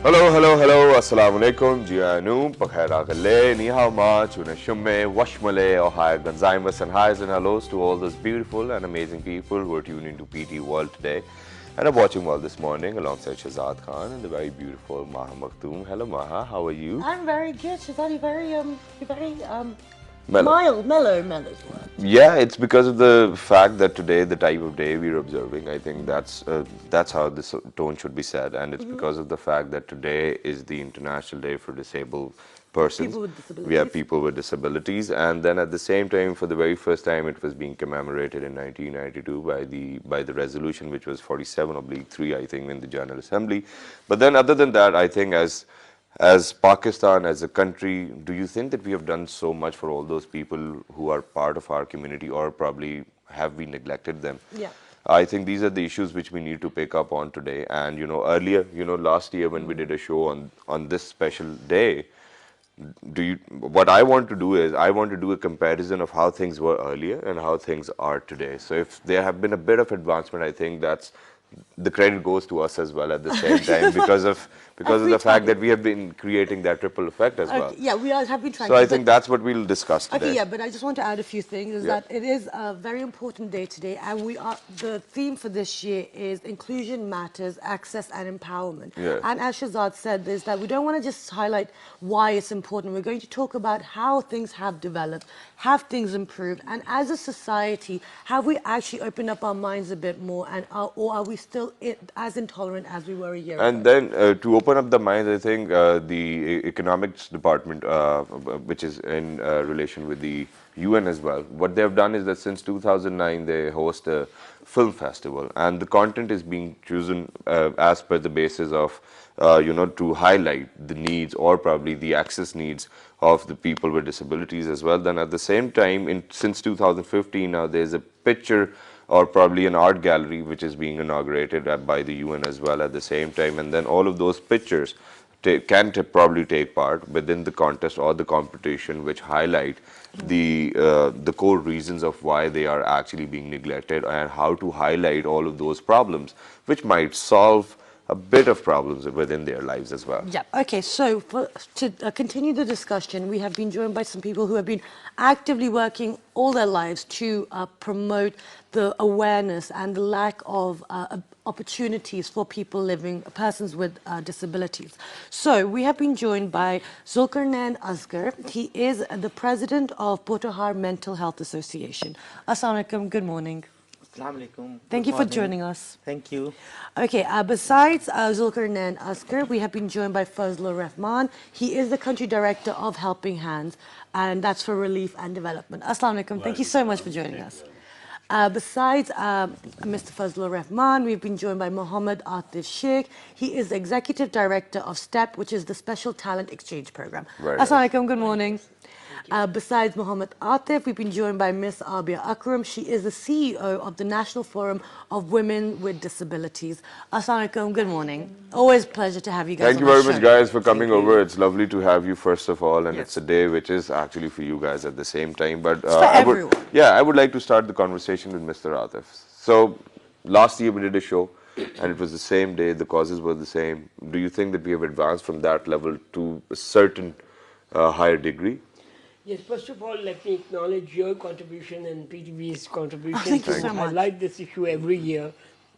Hello, assalamu alaikum, jianu, pakhairagale, ni hao ma, chuna shumme, washmale, ohai, ganzaimas, and highs and hellos to all those beautiful and amazing people who are tuning into PT World today and are watching World this morning alongside Shahzad Khan and the very beautiful Maha Makhtoom. Hello Maha, how are you? I'm very good, Shahzad. You're very Mellow. mellow. Yeah, it's because of the fact that today, the type of day we're observing, I think that's how this tone should be said, and it's because of the fact that today is the International Day for Disabled Persons. People with We have disabilities. people with disabilities, and then at the same time, for the very first time, it was being commemorated in 1992 by the resolution, which was 47/3, I think, in the General Assembly. But then, other than that, I think as Pakistan, as a country, do you think that we have done so much for all those people who are part of our community, or probably have we neglected them? Yeah. I think these are the issues which we need to pick up on today. And earlier, last year when we did a show on this special day, what I want to do is I want to do a comparison of how things were earlier and how things are today. So if there have been a bit of advancement, I think that's the credit goes to us as well at the same time because of Every the fact time. that we have been creating that ripple effect as well. Okay, yeah, have been trying So to. I But think that's what we'll discuss okay, today. yeah, but I just want to add a few things. Is Yeah. that it is a very important day today, and the theme for this year is inclusion matters, access and empowerment. Yeah. And as Shahzad said, is that we don't want to just highlight why it's important. We're going to talk about how things have developed, have things improved, and as a society, have we actually opened up our minds a bit more, or are we still as intolerant as we were a year And ago? then to open up the minds, I think the economics department, which is in relation with the UN as well, what they have done is that since 2009 they host a film festival, and the content is being chosen as per the basis of to highlight the needs or probably the access needs of the people with disabilities as well. Then at the same time, since 2015 now there's a picture or probably an art gallery which is being inaugurated by the UN as well at the same time, and then all of those pictures can probably take part within the contest or the competition, which highlight the core reasons of why they are actually being neglected and how to highlight all of those problems, which might solve a bit of problems within their lives as well. Yeah. Okay. So to continue the discussion, we have been joined by some people who have been actively working all their lives to promote the awareness and the lack of opportunities for persons with disabilities. So we have been joined by Zulqurnain Asghar. He is the president of Potahar Mental Health Association. Assalamu alaikum. Good morning. Assalamu alaikum. Thank Good you for morning. joining us. Thank you. Okay, besides Zulqurnain Asghar, we have been joined by Fazlur Rahman. He is the country director of Helping Hands, and that's for relief and development. Assalamu alaikum. Thank you so much for joining us. Besides Mr. Fazlur Rahman, we've been joined by Mohammed Atif Sheikh. He is the executive director of STEP, which is the Special Talent Exchange Program. Very Assalamu nice. alaikum. Good morning. Besides Mohammed Atif, we've been joined by Miss Abia Akram. She is the CEO of the National Forum of Women with Disabilities. Assalamu alaikum, good morning. Always a pleasure to have you guys Thank on you our very much, show. guys, for coming Thank you. over. It's lovely to have you, first of all, and Yes. it's a day which is actually for you guys at the same time. But It's for everyone. I would like to start the conversation with Mr. Atif. So, last year we did a show, and it was the same day. The causes were the same. Do you think that we have advanced from that level to a certain higher degree? Yes, first of all, let me acknowledge your contribution and PTV's contribution Thank you to so much. highlight this issue every year,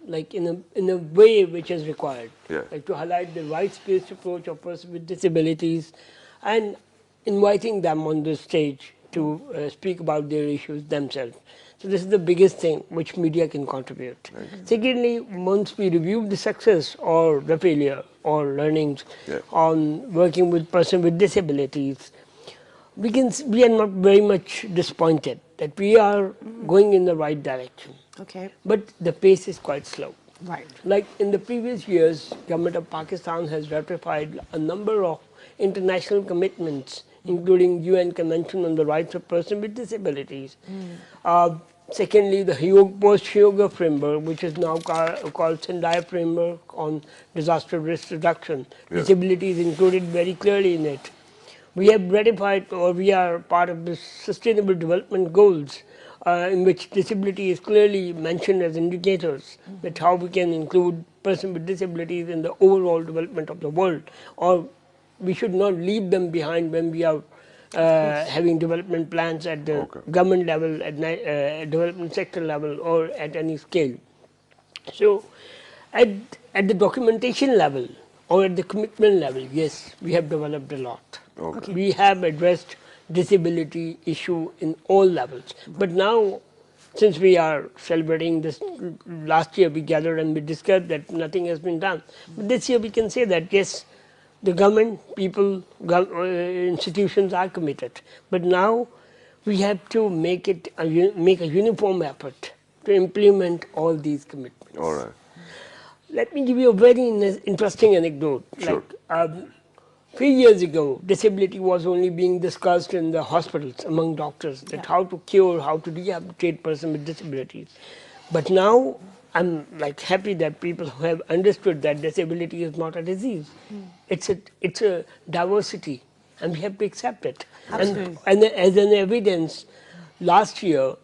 like in a way which is required. Yeah. Like to highlight the rights-based approach of persons with disabilities and inviting them on the stage to speak about their issues themselves. So this is the biggest thing which media can contribute. Secondly, once we review the success or the failure or learnings Yeah. on working with persons with disabilities, we are not very much disappointed that we are going in the right direction. Okay, But the pace is quite slow. right. Like in the previous years, government of Pakistan has ratified a number of international commitments, including UN Convention on the Rights of Persons with Disabilities. Secondly, the post-Hyogo framework, which is now called Sendai framework on disaster risk reduction. Yeah. Disability is included very clearly in it. We have ratified, or we are part of the Sustainable Development Goals, in which disability is clearly mentioned as indicators that how we can include persons with disabilities in the overall development of the world, or we should not leave them behind when we are having development plans at the government level, at development sector level, or at any scale. So, at the documentation level or at the commitment level, yes, we have developed a lot. We have addressed disability issue in all levels. But now, since we are celebrating this, last year we gathered and we discussed that nothing has been done. But this year we can say that yes, the government, people, institutions are committed. But now we have to make it make a uniform effort to implement all these commitments. All right. Let me give you a very interesting anecdote. Sure. Like 3 years ago, disability was only being discussed in the hospitals among doctors, that how to cure, how to rehabilitate person with disabilities. But now I'm like happy that people who have understood that disability is not a disease. It's a diversity, and we have to accept it. And as an evidence, last year,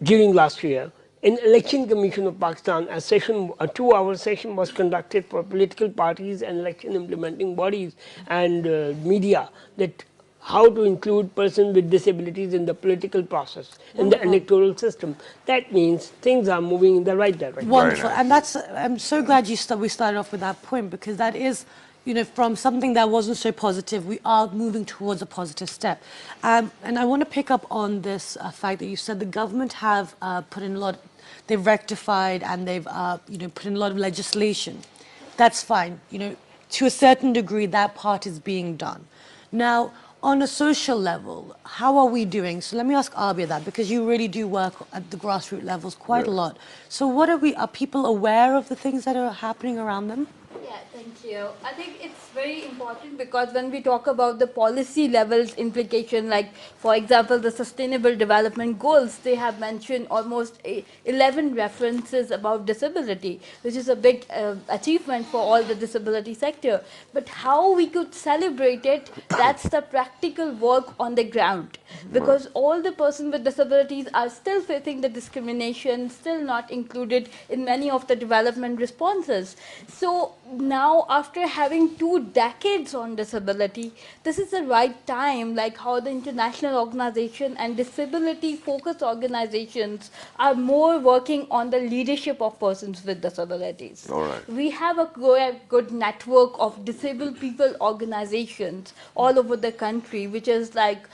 during last year, in Election Commission of Pakistan, a 2-hour session was conducted for political parties and election implementing bodies and media, that how to include persons with disabilities in the political process, in the electoral system. That means things are moving in the right direction. Wonderful, and that's. I'm so glad we started off with that point, because that is, you know, from something that wasn't so positive, we are moving towards a positive step. And I want to pick up on this fact that you said the government have put in a lot. They've rectified and they've you know, put in a lot of legislation. That's fine. You know, to a certain degree, that part is being done. Now, on a social level, how are we doing? So let me ask Abia that, because you really do work at the grassroots levels quite a lot. So what are people aware of the things that are happening around them? Yeah, thank you. I think it's very important, because when we talk about the policy levels implication, like for example the sustainable development goals, they have mentioned almost 11 references about disability, which is a big achievement for all the disability sector. But how we could celebrate it, that's the practical work on the ground, because all the persons with disabilities are still facing the discrimination, still not included in many of the development responses. So now, after having 2 decades on disability, this is the right time, like how the international organization and disability focused organizations are more working on the leadership of persons with disabilities. All right. We have a good network of disabled people organizations all over the country, which is like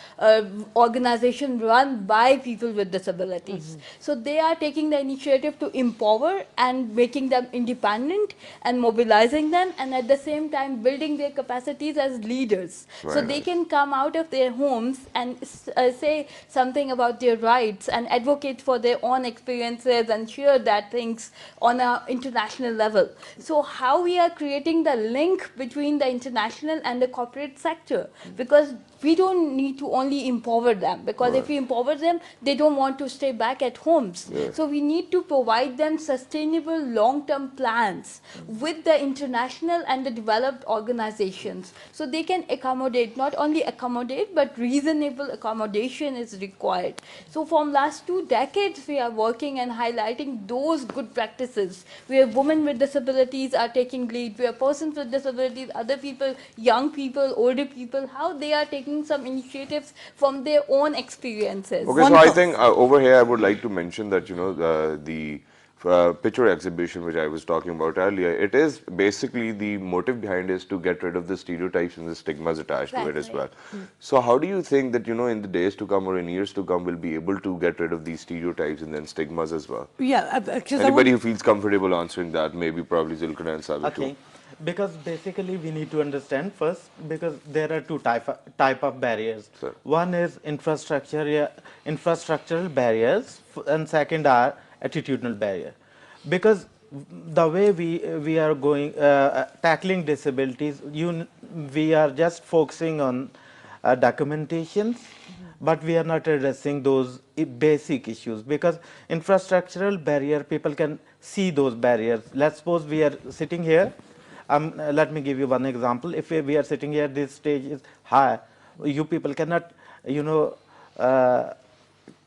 organization run by people with disabilities. So they are taking the initiative to empower and making them independent and mobilizing them, and at the same time building their capacities as leaders. So they can come out of their homes and say something about their rights and advocate for their own experiences and share that things on an international level. So how we are creating the link between the international and the corporate sector, because we don't need to only empower them, because if we empower them, they don't want to stay back at homes. So we need to provide them sustainable long-term plans with the international and the developed organizations, so they can accommodate, not only accommodate, but reasonable accommodation is required. So from last 2 decades, we are working and highlighting those good practices, where women with disabilities are taking lead, where persons with disabilities, other people, young people, older people, how they are taking some initiatives from their own experiences. Okay, so I think over here I would like to mention that, you know, the picture exhibition which I was talking about earlier, it is basically, the motive behind is to get rid of the stereotypes and the stigmas attached to it as well. So how do you think that, you know, in the days to come or in years to come, we'll be able to get rid of these stereotypes and then stigmas as well? Yeah, because Anybody who feels comfortable answering that, maybe probably Zulqurnain Asghar too. Okay, because basically we need to understand first, because there are 2 type of barriers. Sir. One is infrastructural barriers, and second are attitudinal barrier. Because the way we are going tackling disabilities, we are just focusing on documentations, but we are not addressing those basic issues, because infrastructural barrier, people can see those barriers. Let's suppose we are sitting here. Let me give you one example. If we are sitting here, this stage is high, you people cannot, you know,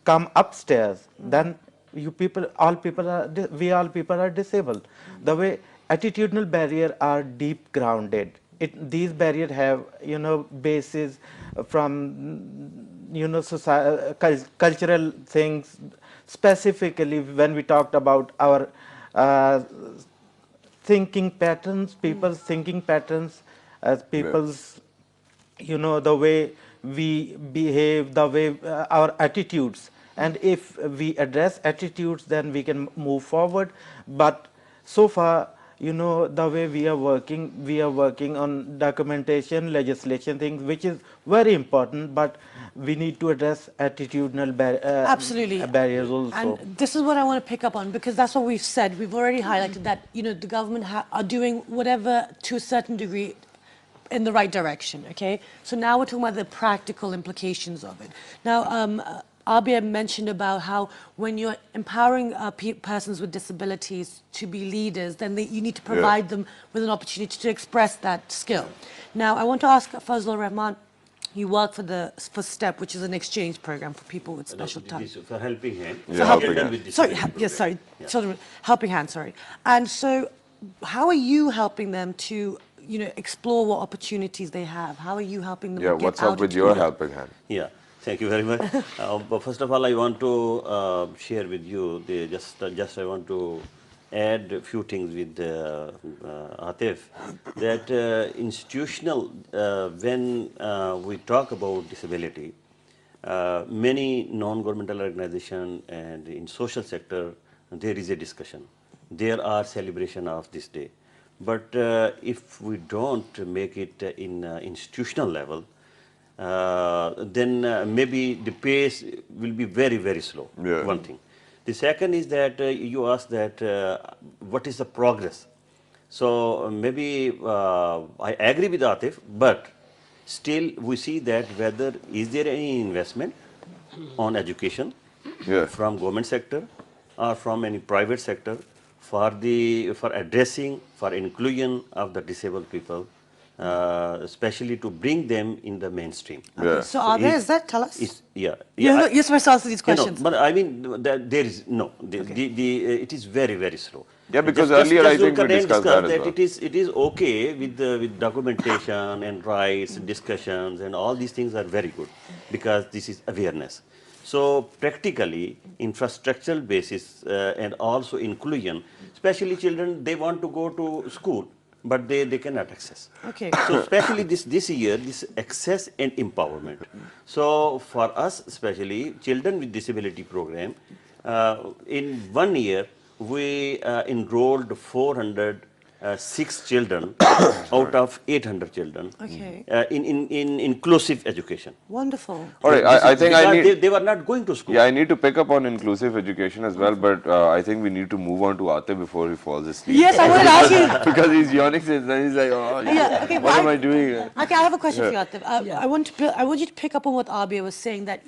come upstairs. Then you people, we all people are disabled. The way attitudinal barrier are deep grounded. These barriers have, basis from, cultural things. Specifically, when we talked about our uh, thinking patterns, people's thinking patterns, as people's, the way we behave, the way our attitudes. And if we address attitudes, then we can move forward. But so far, the way we are working on documentation, legislation things, which is very important, but we need to address attitudinal Absolutely. barriers also. And this is what I want to pick up on, because that's what we've said. We've already highlighted that, the government are doing whatever to a certain degree in the right direction, okay? So now we're talking about the practical implications of it. Now, Abia mentioned about how when you're empowering persons with disabilities to be leaders, then you need to provide them with an opportunity to express that skill. Now, I want to ask Fazlur Rahman, you work for STEP, which is an exchange program for people with special talents. For helping hand. Yeah, helping hand. Sorry, yes, sorry, children, helping hand, sorry. And so, how are you helping them to, explore what opportunities they have? How are you helping them? Yeah, get what's out up with into your the- helping hand? Yeah, thank you very much. But first of all, I want to share with you, just I want to add a few things with Atif, that institutional, when we talk about disability, many non-governmental organizations and in social sector, there is a discussion. There are celebration of this day. But if we don't make it in institutional level, then maybe the pace will be very, very slow, one thing. The second is that you asked that what is the progress? So maybe I agree with Atif, but still we see that whether is there any investment on education from government sector or from any private sector for addressing, for inclusion of the disabled people, especially to bring them in the mainstream. Okay, so Abia, is that, tell us? You're supposed to answer these questions. But I mean, there is no. It is very, very slow. Yeah, because earlier I think we Zulqurnain discussed that as well. it is okay with documentation and rights and discussions, and all these things are very good because this is awareness. So practically, infrastructural basis and also inclusion, especially children, they want to go to school, but they cannot access. Okay. So especially this year, this access and empowerment. So for us, especially children with disability program, in 1 year, we enrolled 406 children out of 800 children in inclusive education. Wonderful. All right, I think I need... They were not going to school. Yeah, I need to pick up on inclusive education as well, but I think we need to move on to Atif before he falls asleep. Yes, I wanted to ask you. Because he's yawning since then, he's like, oh, Yeah, okay, what am I doing? Okay, I have a question for you, Atif. I want you to pick up on what Abia was saying, that,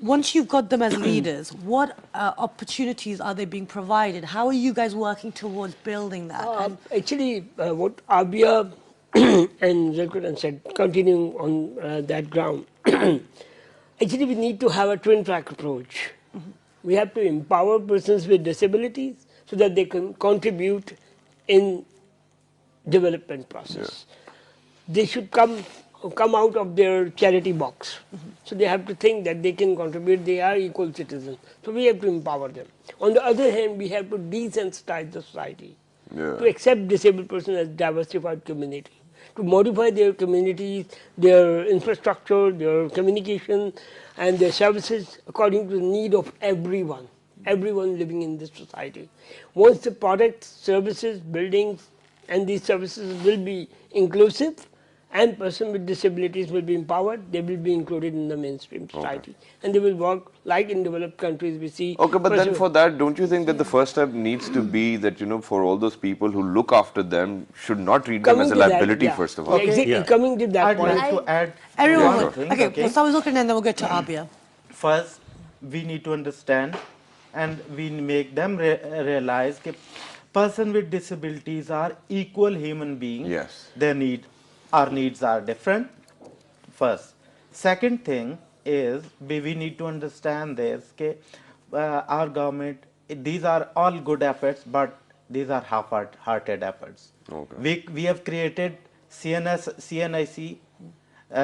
once you've got them as leaders, what opportunities are they being provided? How are you guys working towards building that? Actually, what Abia and Zulqurnain said, continuing on that ground, actually we need to have a twin track approach. We have to empower persons with disabilities so that they can contribute in development process. They should come out of their charity box. So they have to think that they can contribute, they are equal citizens. So we have to empower them. On the other hand, we have to desensitize the society to accept disabled persons as diversified community, to modify their communities, their infrastructure, their communication and their services according to the need of everyone living in this society. Once the products, services, buildings and these services will be inclusive, and persons with disabilities will be empowered, they will be included in the mainstream society. And they will work like in developed countries we see. Okay, but then for that, don't you think that the first step needs to be that, for all those people who look after them, should not treat them as a liability, first of all? Exactly, coming to that I'd point. like to add Everyone, one thing, okay, we'll start with Zulqurnain and then we'll get to Abia. First, we need to understand and we make them realize that person with disabilities are equal human beings. Yes. Our needs are different, first. Second thing is, we need to understand this, our government, these are all good efforts, but These are half-hearted efforts. Okay. We have created CNIC,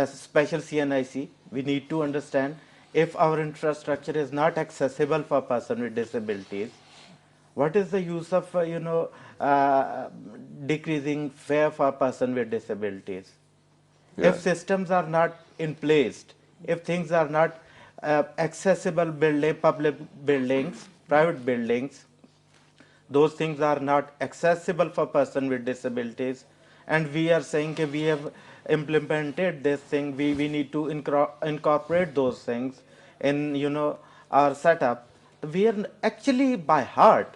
special CNIC. We need to understand if our infrastructure is not accessible for person with disabilities, what is the use of decreasing fare for person with disabilities? Yeah. If systems are not in place, if things are not accessible public buildings, private buildings, those things are not accessible for person with disabilities, and we are saying that we have implemented this thing, we need to incorporate those things in our setup. We are actually by heart,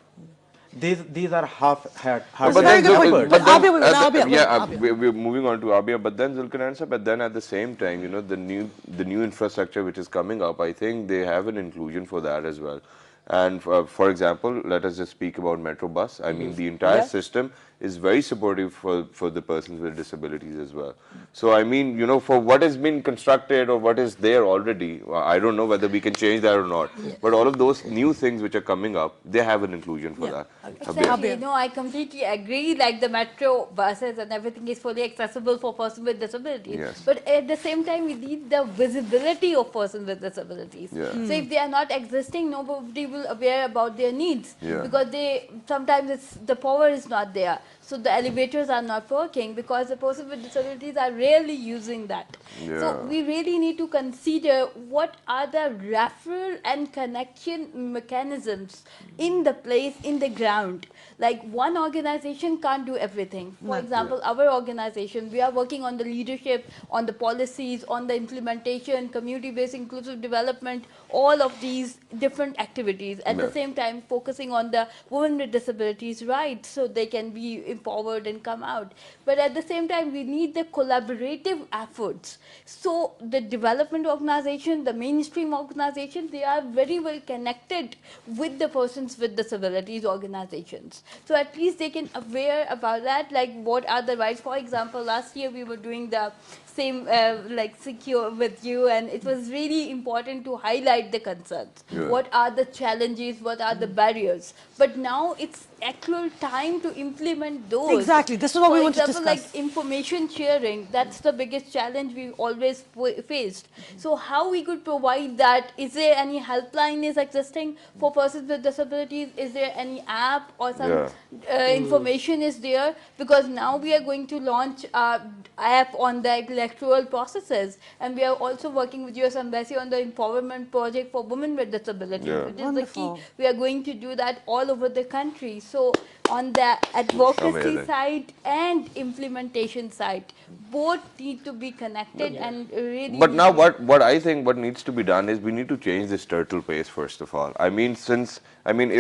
these are That's a But very then, good point. efforts. But Abia, wait, Abia, wait, yeah, Abia. we're moving on to Abia. But then Zulqurnain sir, but then at the same time, the new infrastructure which is coming up, I think they have an inclusion for that as well. And for example, let us just speak about Metro Bus. I mean, the entire Yeah. system is very supportive for the persons with disabilities as well. So I mean, for what has been constructed or what is there already, I don't know whether we can change that or not. But all of those new things which are coming up, they have an inclusion for Yeah. that. Exactly. Abia. No, I completely agree. Like the metro buses and everything is fully accessible for persons with disabilities. Yes. But at the same time, we need the visibility of persons with disabilities. Yeah. So if they are not existing, nobody will aware about their needs Yeah. because they sometimes the power is not there. So the elevators are not working because the person with disabilities are rarely using that. So Yeah. we really need to consider what are the referral and connection mechanisms in the place, in the ground. Like one organization can't do everything. For example, our organization, we are working on the leadership, on the policies, on the implementation, community-based inclusive development, all of these different activities. At the Yeah. same time, focusing on the women with disabilities' rights so they can be empowered and come out. But at the same time, we need the collaborative efforts. So the development organization, the mainstream organization, they are very well connected with the persons with disabilities organizations. So at least they can aware about that, like what are the rights. For example, last year we were doing the same like secure with you, and it was really important to highlight the concerns. Yeah. What are the challenges, what are the barriers, but now it's actual time to implement those. Exactly. This is what For we want to example, discuss. like information sharing, that's the biggest challenge we always faced. So how we could provide that? Is there any helpline is existing for persons with disabilities? Is there any app or some Yeah. information is there? Because now we are going to launch app on the electoral processes, and we are also working with US Embassy on the empowerment project for women with disabilities, Yeah. which is the Wonderful. key. We are going to do that all over the country. So on the advocacy Amazing. side and implementation side, both need to be connected and really. But now what I think what needs to be done is we need to change this turtle pace first of all. I mean,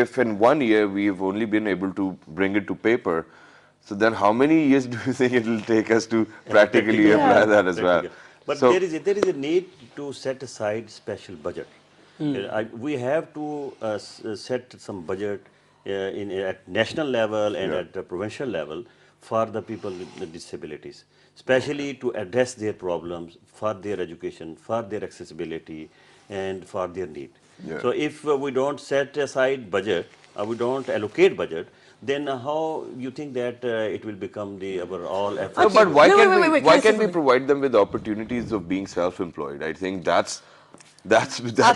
if in 1 year we've only been able to bring it to paper, so then how many years do you think it will take us to practically apply that as well? Practical. But So there is a need to set aside special budget. We have to set some budget at national level and Yeah. at the provincial level for the people with the disabilities, especially to address their problems, for their education, for their accessibility, and for their need. Yeah. So if we don't set aside budget, we don't allocate budget, then how you think that it will become our all No, efforts? but why Wait, can't wait, wait, we wait, why can I say can't we something? provide them with opportunities of being self-employed? I think that's I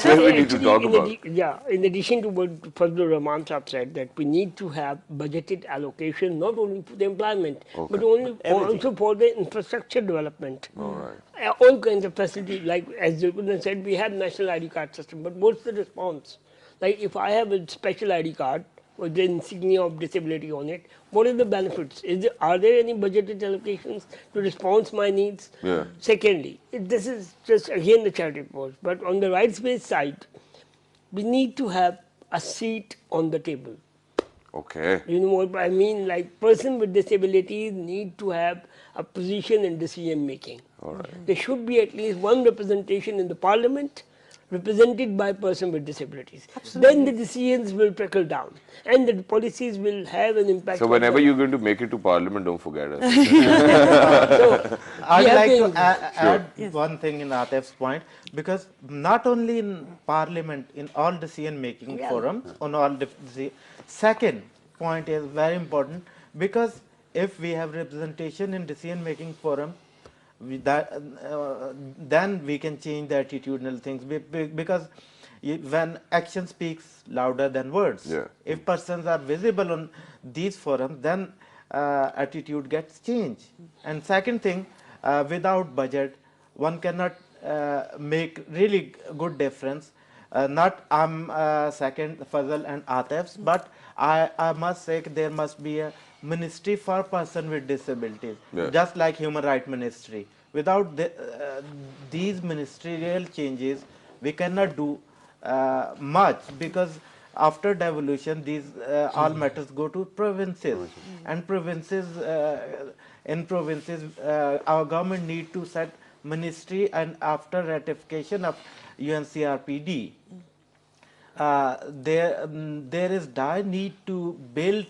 where we think need to actually talk about. in addition to what Fazlur Rahman Saab said, that we need to have budgeted allocation not only for the employment, but also for the infrastructure development. All right. All kinds of facilities, like as Zulqurnain said, we have national ID card system, but what's the response? Like if I have a special ID card with the insignia of disability on it, what are the benefits? Are there any budgeted allocations to respond to my needs? Yeah. Secondly, this is just again the charity post, but on the rights-based side, we need to have a seat on the table. Okay. You know what I mean? Like person with disabilities need to have a position in decision making. There should be at least one representation in the parliament represented by person with disabilities. Then the decisions will trickle down and the policies will have an impact. So on whenever them. you're going to make it to Parliament, don't forget us. So, I'd we have like to been- add one thing in Atif's point, because not only in Parliament, in all decision-making forums, on all second, point is very important, because if we have representation in decision making forum, then we can change the attitudinal things, because when action speaks louder than words. Yeah. If persons are visible on these forums, then attitude gets changed. And second thing, without budget, one cannot make really good difference. Not second Fazal and Atif's, but I must say there must be a ministry for person with disabilities, Yeah. just like human right ministry. Without these ministerial changes, we cannot do much, because after devolution these all matters go to provinces, and provinces in provinces our government need to set ministry, and after ratification of UNCRPD there is dire need to build,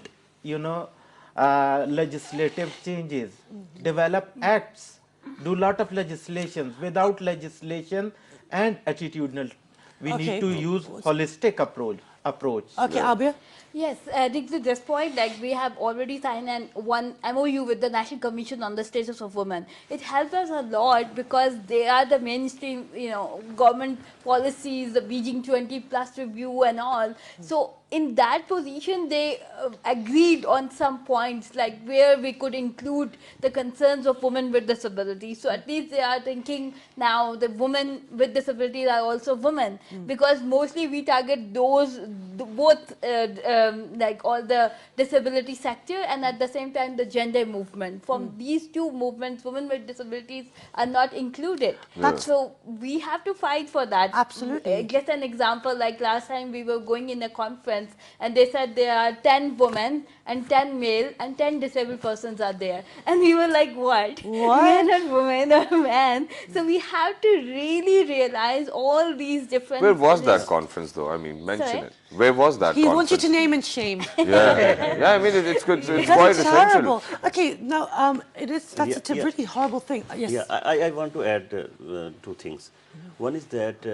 legislative changes, develop acts, do lot of legislations. Without legislation and attitudinal, we Okay. need to use holistic approach. Okay, Abia. Yes, adding to this point, like we have already signed one MOU with the National Commission on the Status of Women. It helps us a lot because they are the mainstream, government policies, the Beijing 20 plus review and all. So in that position, they agreed on some points, like where we could include the concerns of women with disabilities. So at least they are thinking now the women with disabilities are also women, because mostly we target those both like all the disability sector and at the same time the gender movement. From these two movements, women with disabilities are not included. So we have to fight for that. Absolutely. Just an example, like last time we were going in a conference and they said there are 10 women and 10 male and 10 disabled persons are there. And we were like, what? Men and women or men. So we have to really realize all these different... Where was that conference, though? I mean, mention Sorry? it. Where was that He conference? wants you to name and shame. Yeah, yeah. I mean, it's good. It's That quite is essential. terrible. Okay, now that's a Yeah. really horrible thing. Yes. Yeah, I want to add two things. One is that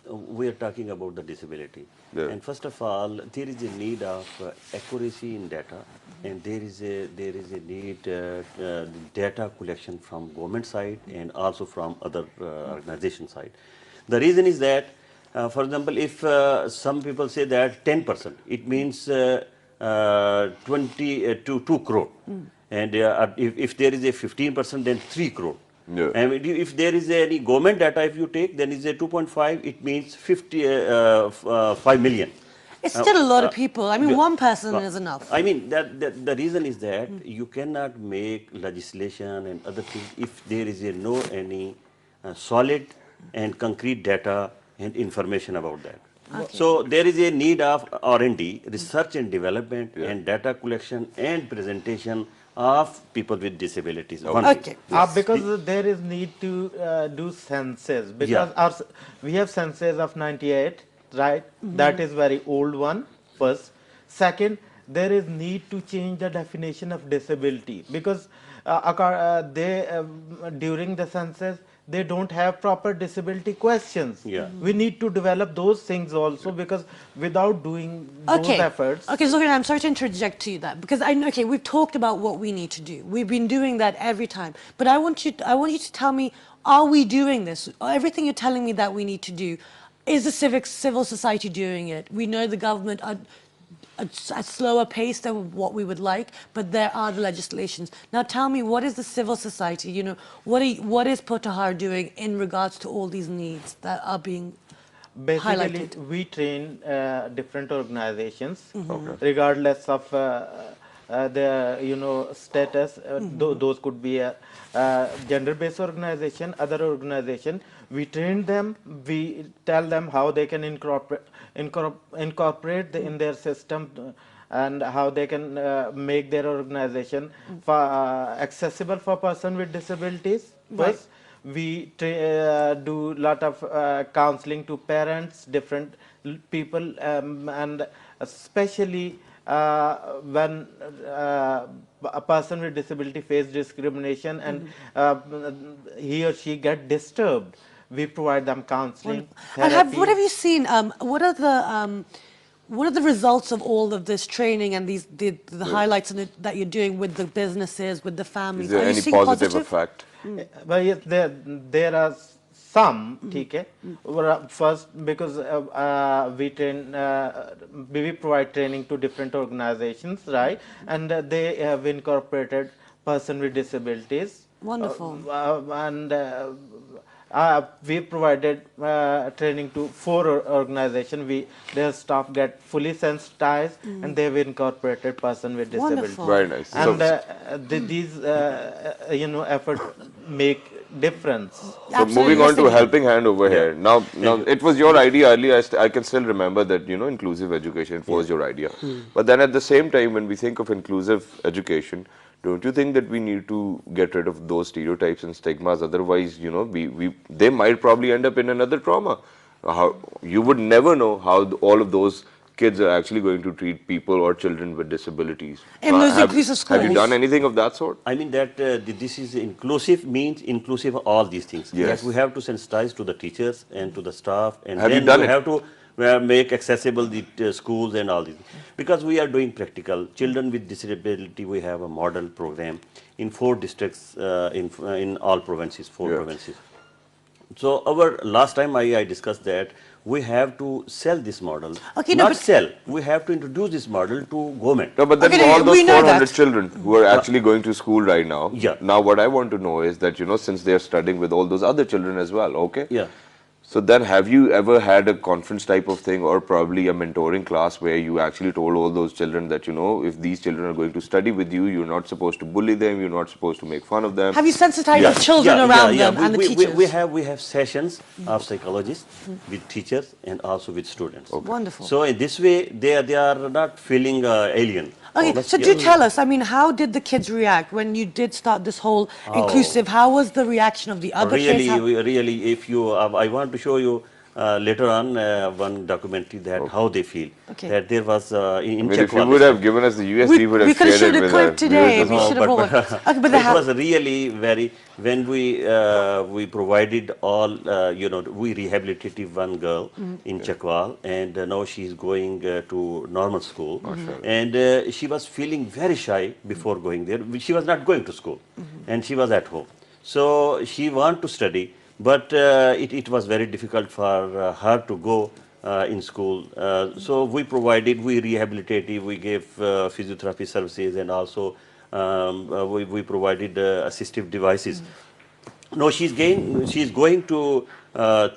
we are talking about the disability. Yeah. And first of all, there is a need of accuracy in data, and there is a need data collection from government side and also from other organization side. The reason is that, for example, if some people say that 10%, it means 20 to 2 crore. And if there is a 15%, then 3 crore. Yeah. And if there is any government data, if you take, then is a 2.5, it means 5 million. It's still a lot of people. I mean, one person is enough. I mean, the reason is that you cannot make legislation and other things if there is any solid and concrete data and information about that. Okay. So there is a need of R&D, research and development, and data collection and presentation of people with disabilities. Okay. Because there is need to do census, because we have census of 98, right? That is very old one, first. Second, there is need to change the definition of disability, because during the census they don't have proper disability questions. Yeah. We need to develop those things also, because without doing those efforts. Okay, Zulqurnain, I'm sorry to interject to you that, because I know, okay, we've talked about what we need to do. We've been doing that every time. But I want you to tell me, are we doing this? Everything you're telling me that we need to do, is the civil society doing it? We know the government are at a slower pace than what we would like, but there are the legislations. Now tell me, what is the civil society, what is Potahar doing in regards to all these needs that are being Basically, highlighted? we train different organizations, regardless of their status. Those could be a gender-based organization, other organization. We train them. We tell them how they can incorporate in their system, and how they can make their organization accessible for person with disabilities. First, we do lot of counseling to parents, different people, and especially when a person with disability face discrimination and he or she get disturbed, we provide them counseling, therapy. And what have you seen? what are the results of all of this training and the highlights that you're doing with the businesses, with the families? Is there Are you any seeing positive positive? effect? But yes, there are some, okay. First, because we provide training to different organizations, right? And they have incorporated person with disabilities. Wonderful. And we provided training to 4 organizations. Their staff get fully sensitized, and they've incorporated person with disabilities. Wonderful. Very nice. And Mm. these efforts make difference. So moving on to helping hand over here. Now it was your idea earlier. I can still remember that, inclusive education was your idea. But then at the same time, when we think of inclusive education, don't you think that we need to get rid of those stereotypes and stigmas? Otherwise, they might probably end up in another trauma. How you would never know how all of those kids are actually going to treat people or children with disabilities. In those inclusive schools. Have you done anything of that sort? I mean that this is inclusive means inclusive of all these things. Yes. That we have to sensitize to the teachers and to the staff, and Have you then done we it? have to make accessible the schools and all these. Because we are doing practical. Children with disability, we have a model program in 4 districts in all provinces, 4 provinces. So our last time I discussed that we have to sell this model. Okay, Not sell. We have to introduce this model to government. No, but then Okay, all we those know 400 that. children who are actually going to school right now. Yeah. Now what I want to know is that, since they are studying with all those other children as well, okay? Yeah. So then have you ever had a conference type of thing or probably a mentoring class where you actually told all those children that, if these children are going to study with you, you're not supposed to bully them, you're not supposed to make fun of them. Have you sensitized the children around them and the teachers? We have sessions of psychologists with teachers and also with students. Okay. Wonderful. So in this way, they are not feeling alien. Okay, so do tell us, I mean, how did the kids react when you did start this whole inclusive? How was the reaction of the other kids? Really, if you, I want to show you later on one documentary that how they feel. Okay. That there was in If you Czech would have given us the US, we would have we could have shared showed it a with clip our today. viewers We as should well. have brought one. Okay, but it was really very, when we provided all, we rehabilitated one girl in Chakwal, and now she is going to normal school. And she was feeling very shy before going there. She was not going to school, and she was at home. So she wanted to study, but it was very difficult for her to go in school. So we rehabilitated, we gave physiotherapy services, and also we provided assistive devices. No, she's going to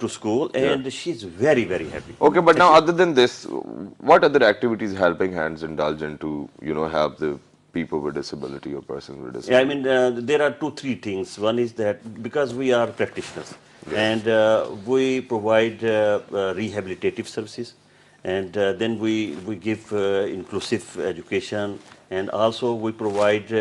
school, and she's very, very happy. Okay, but now other than this, what other activities Helping Hands indulge in to, help the people with disability or persons with disability? Yeah, I mean, there are 2-3 things. One is that because we are practitioners, and we provide rehabilitative services, and then we give inclusive education, and also we provide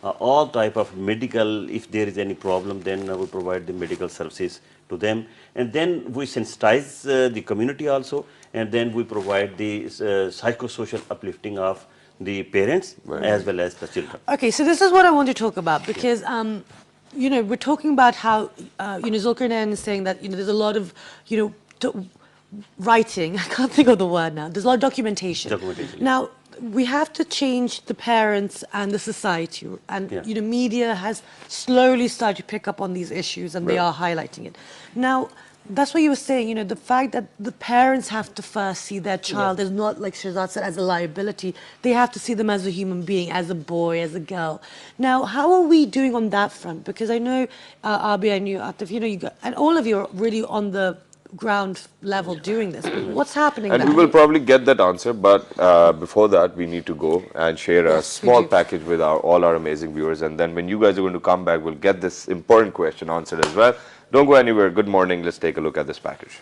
all type of medical. If there is any problem, then we provide the medical services to them, and then we sensitize the community also, and then we provide the psychosocial uplifting of the parents as well as the children. Okay, so this is what I want to talk about because, we're talking about how, Zulqurnain is saying that, there's a lot of, writing. I can't think of the word now. There's a lot of documentation. Now, we have to change the parents and the society. And, media has slowly started to pick up on these issues and they are highlighting it. Now, that's what you were saying, the fact that the parents have to first see their child as not, like Shahzad said, as a liability. They have to see them as a human being, as a boy, as a girl. Now, how are we doing on that front? Because I know, Abi, I knew, Atif, you got, and all of you are really on the ground level doing this. What's happening And there? we will probably get that answer, but before that, we need to go and share a small package with all our amazing viewers. And then when you guys are going to come back, we'll get this important question answered as well. Don't go anywhere. Good morning. Let's take a look at this package.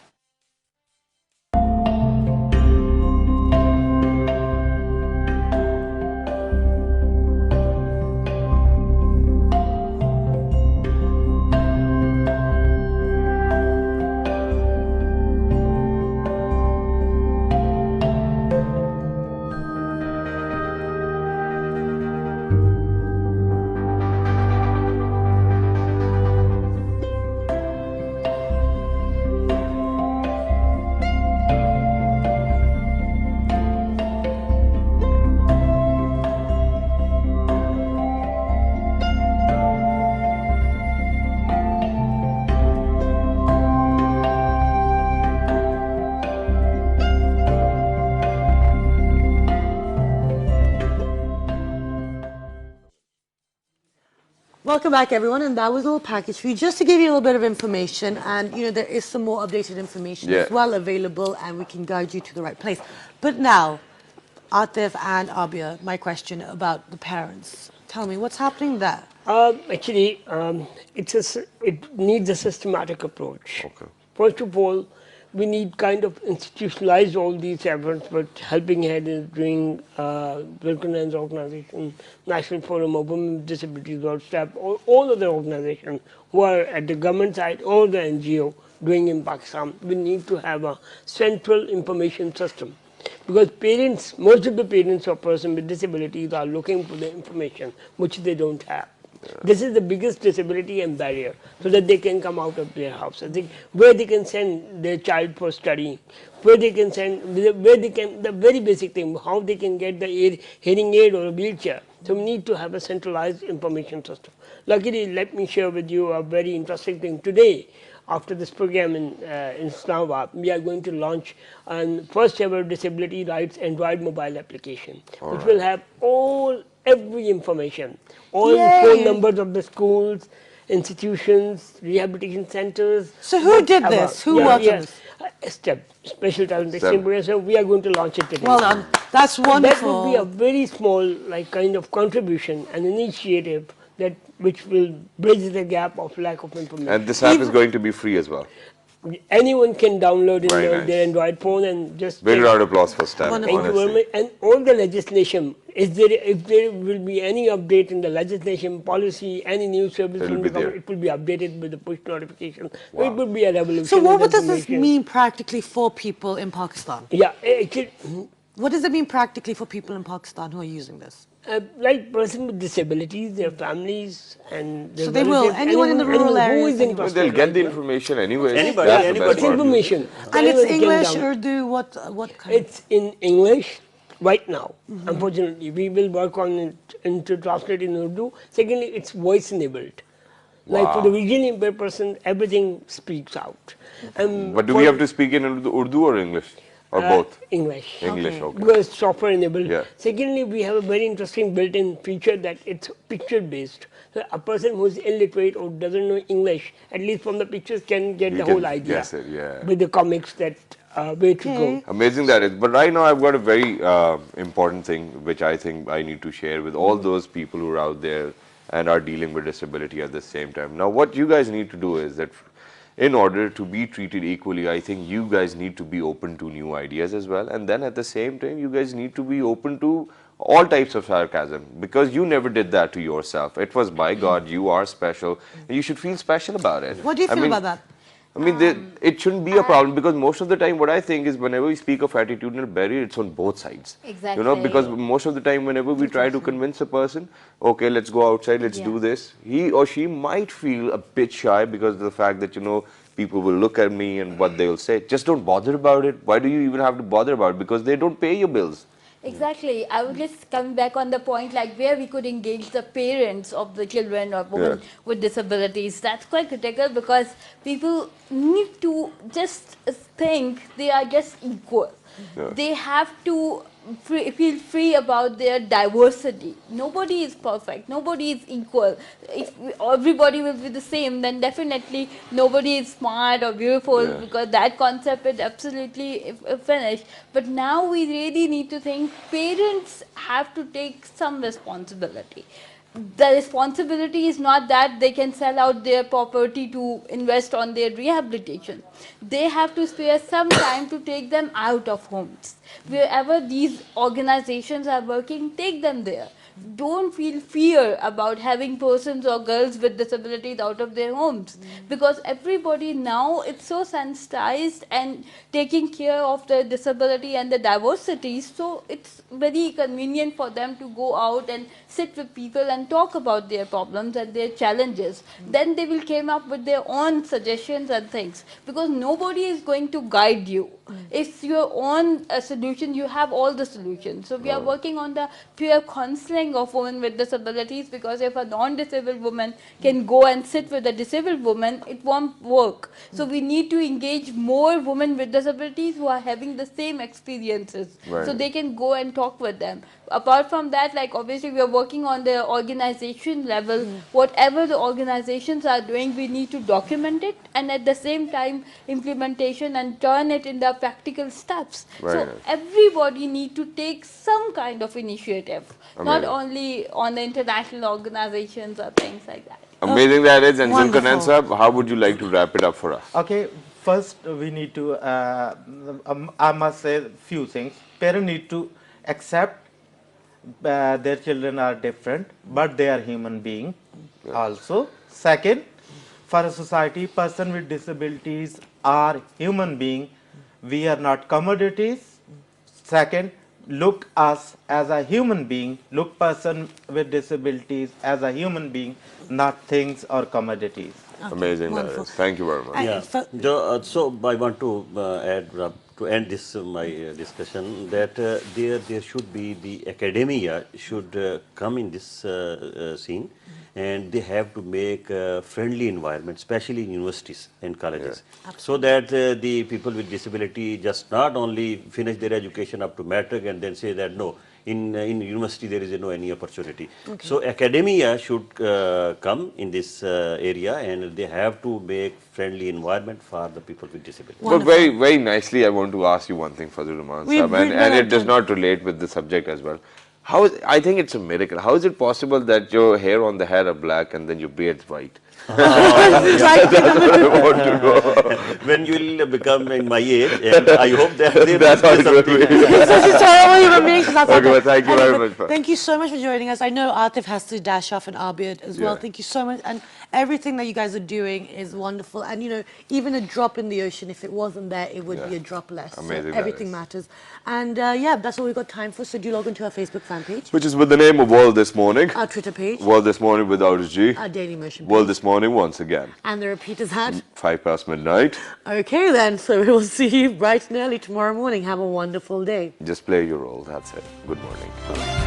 Welcome back, everyone, and that was a little package for you, just to give you a little bit of information. And there is some more updated information Yeah. as well available, and we can guide you to the right place. But now, Atif and Abia, my question about the parents. Tell me, what's happening there? Actually, it needs a systematic approach. Okay. First of all, we need kind of institutionalize all these efforts, but helping hand is doing Zulqurnain's organization, National Forum of Women with Disabilities, World Step, all other organizations who are at the government side or the NGO doing in Pakistan. We need to have a central information system. Because parents, most of the parents of persons with disabilities are looking for the information which they don't have. This is the biggest disability and barrier, so that they can come out of their house. I think where they can send their child for studying, where they can send, where they can, the very basic thing, how they can get the hearing aid or a wheelchair. So we need to have a centralized information system. Luckily, let me share with you a very interesting thing. Today, after this program in Islamabad, we are going to launch a first ever disability rights Android mobile application, which will have every information, all phone numbers of the schools, institutions, rehabilitation centers. So who did whatever. this? Who worked on this? STEP, Special Talent Exchange Program. So we are going to launch it today. Well done. That's That would wonderful. be a very small, kind of contribution and initiative which will bridge the gap of lack of information. And this app is going to be free as well. Anyone can download Very in nice. their Android phone and just Big take- round of applause for STEP. Wonderful. Thank you very much. And all the legislation, if there will be any update in the legislation, policy, any new service It'll from be the government, there. it will be updated with the push notification. So it will be a revolution. So what in does this information. mean practically for people in Pakistan? Yeah, actually, What does it mean practically for people in Pakistan who are using this? like persons with disabilities, their families, and their So they will, relatives, anyone in the rural who areas, is anyone. But interested. they'll get the right? information anyway. Anybody, That's the anybody. best It's part. information. And it's Anyone can English, download. Urdu, what kind? It's in English right now. Unfortunately, we will work on it to translate in Urdu. Secondly, it's voice enabled. Like for the Wow. visually impaired person, everything speaks out. But do we have to speak in Urdu or English? Or both? English. English, okay. Because it's software enabled. Yeah. Secondly, we have a very interesting built-in feature that it's picture based. So a person who is illiterate or doesn't know English, at least from the pictures, can get You the can whole idea. guess it, yeah. With the comics that way to go. Amazing that is. But right now, I've got a very important thing which I think I need to share with all those people who are out there and are dealing with disability at the same time. Now, what you guys need to do is that in order to be treated equally, I think you guys need to be open to new ideas as well. And then at the same time, you guys need to be open to all types of sarcasm, because you never did that to yourself. It was, by God, you are special, and you should feel special about it. What do you feel about that? I mean, it shouldn't be a problem, because most of the time what I think is whenever we speak of attitudinal barrier, it's on both sides. Exactly. Because most of the time whenever we try to convince a person, okay, let's go outside, let's do this, he or she might feel a bit shy because of the fact that, people will look at me and what they will say. Just don't bother about it. Why do you even have to bother about it? Because they don't pay your bills. Exactly. I would just come back on the point like where we could engage the parents of the children or women with disabilities. That's quite critical because people need to just think they are just equal. Yeah. They have to feel free about their diversity. Nobody is perfect. Nobody is equal. If everybody will be the same, then definitely nobody is smart or beautiful, because that concept is absolutely finished. But now we really need to think parents have to take some responsibility. The responsibility is not that they can sell out their property to invest on their rehabilitation. They have to spare some time to take them out of homes. Wherever these organizations are working, take them there. Don't feel fear about having persons or girls with disabilities out of their homes, because everybody now it's so sensitized and taking care of the disability and the diversity, so it's very convenient for them to go out and sit with people and talk about their problems and their challenges. Then they will come up with their own suggestions and things, because nobody is going to guide you. It's your own solution. You have all the solutions. So we are working on the peer counseling empowering of women with disabilities, because if a non-disabled woman can go and sit with a disabled woman, it won't work. So we need to engage more women with disabilities who are having the same experiences, Right. so they can go and talk with them. Apart from that, like obviously we are working on the organization level. Whatever the organizations are doing, we need to document it, and at the same time implementation and turn it into practical steps. Very So nice. everybody need to take some kind of initiative, not Amazing. only on the international organizations or things like that. Amazing that is. And Wonderful. Zulqurnain Sahab, how would you like to wrap it up for us? Okay, first we need to, I must say few things. Parents need to accept their children are different, but they are human beings also. Second, for a society, person with disabilities are human being. We are not commodities. Second, look us as a human being, look person with disabilities as a human being, not things or commodities. Amazing that wonderful. is. Thank you very much. And Yeah. So I want to add to end this my discussion that there should be the academia should come in this scene, and they have to make a friendly environment, especially in universities and colleges, so that the people with disability just not only finish their education up to matric and then say that no, in university there is no any opportunity. So academia should come in this area, and they have to make friendly environment for the people with disability. But very, very nicely, I want to ask you one thing, Zulqurnain We've Sahab, and run out it does time. not relate with the subject as well. How is, I think it's a miracle. How is it possible that your hair on the head are black and then your beard's white? When you will become in my age, and I hope that there That's will how be it will something. be. Such a terrible human being. So that's Okay, okay. well, thank you very Anyway, much for- Thank you so much for joining us. I know Atif has to dash off an Arbid as well. Yeah. Thank you so much. And everything that you guys are doing is wonderful. And, you know, even a drop in the ocean, if it wasn't there, it would be a drop less. Amazing So that everything is. matters. And, yeah, that's all we've got time for. So do log into our Facebook fan page, Which is with the name of World This Morning. our Twitter page, World This Morning without a G. our Daily Motion World page. This Morning once again. And the repeat is at. 5 past midnight. Okay, then. So we will see you bright and early tomorrow morning. Have a wonderful day. Just play your role. That's it. Good morning.